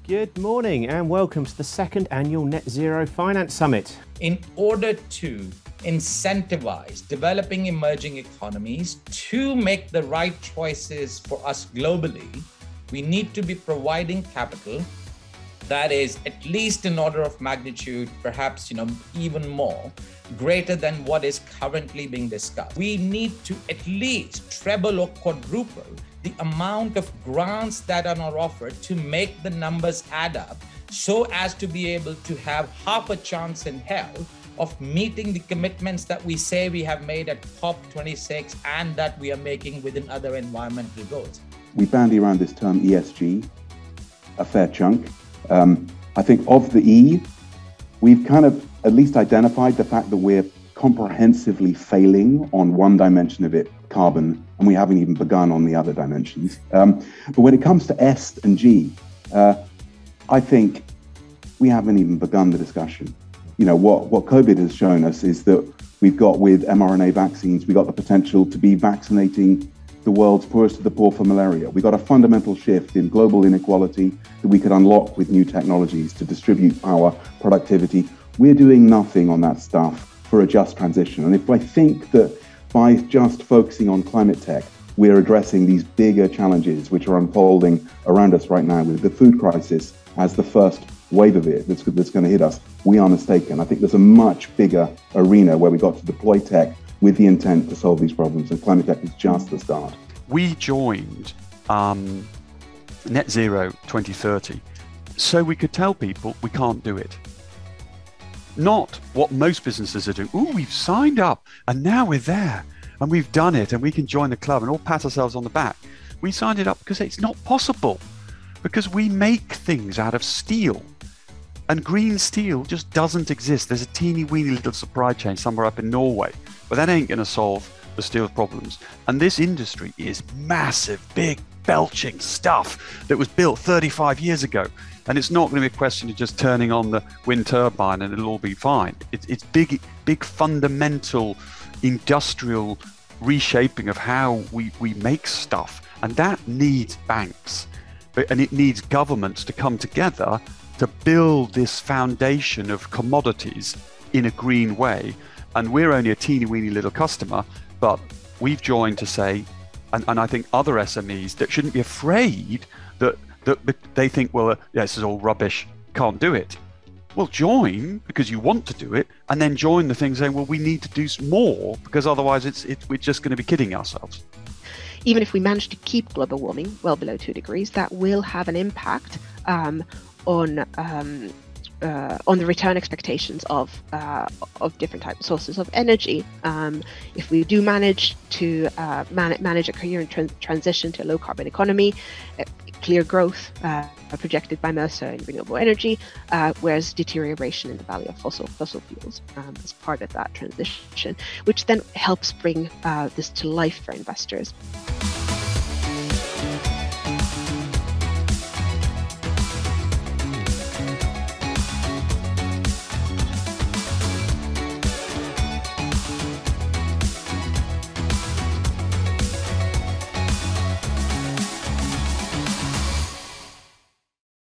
Good morning and welcome to the second annual Net Zero Finance Summit. In order to incentivize developing emerging economies to make the right choices for us globally, we need to be providing capital that is at least an order of magnitude, perhaps even more, greater than what is currently being discussed. We need to at least treble or quadruple the amount of grants that are offered to make the numbers add up, so as to be able to have half a chance in hell of meeting the commitments that we say we have made at COP26 and that we are making within other environmental goals. We bandy around this term ESG a fair chunk. I think of the E, we've kind of at least identified the fact that we're comprehensively failing on one dimension of it, carbon, and we haven't even begun on the other dimensions. But when it comes to S and G, I think we haven't even begun the discussion. What COVID has shown us is that we've got with mRNA vaccines, we got the potential to be vaccinating the world's poorest of the poor for malaria. We got a fundamental shift in global inequality that we could unlock with new technologies to distribute power, productivity. We're doing nothing on that stuff for a just transition. And if I think that by just focusing on climate tech, we're addressing these bigger challenges which are unfolding around us right now, with the food crisis as the first wave of it that's going to hit us, we are mistaken. I think there's a much bigger arena where we got to deploy tech with the intent to solve these problems, and climate tech is just the start. We joined Net Zero 2030 so we could tell people we can't do it. Not what most businesses are doing. Ooh, we've signed up and now we're there and we've done it and we can join the club and all pat ourselves on the back. We signed it up because it's not possible, because we make things out of steel. And green steel just doesn't exist. There's a teeny weeny little supply chain somewhere up in Norway, but that ain't going to solve the steel problems. And this industry is massive, big, belching stuff that was built 35 years ago. And it's not going to be a question of just turning on the wind turbine and it'll all be fine. It's big fundamental industrial reshaping of how we make stuff. And that needs banks, and it needs governments to come together to build this foundation of commodities in a green way. And we're only a teeny weeny little customer, but we've joined to say, and I think other SMEs that shouldn't be afraid that they think, well, this is all rubbish, can't do it. Well, join because you want to do it, and then join the thing saying, well, we need to do more because otherwise we're just going to be kidding ourselves. Even if we manage to keep global warming well below 2 degrees, that will have an impact on the return expectations of different types of sources of energy. If we do manage to manage a coherent transition to a low carbon economy, clear growth projected by Mercer in renewable energy, whereas deterioration in the value of fossil fuels as part of that transition, which then helps bring this to life for investors.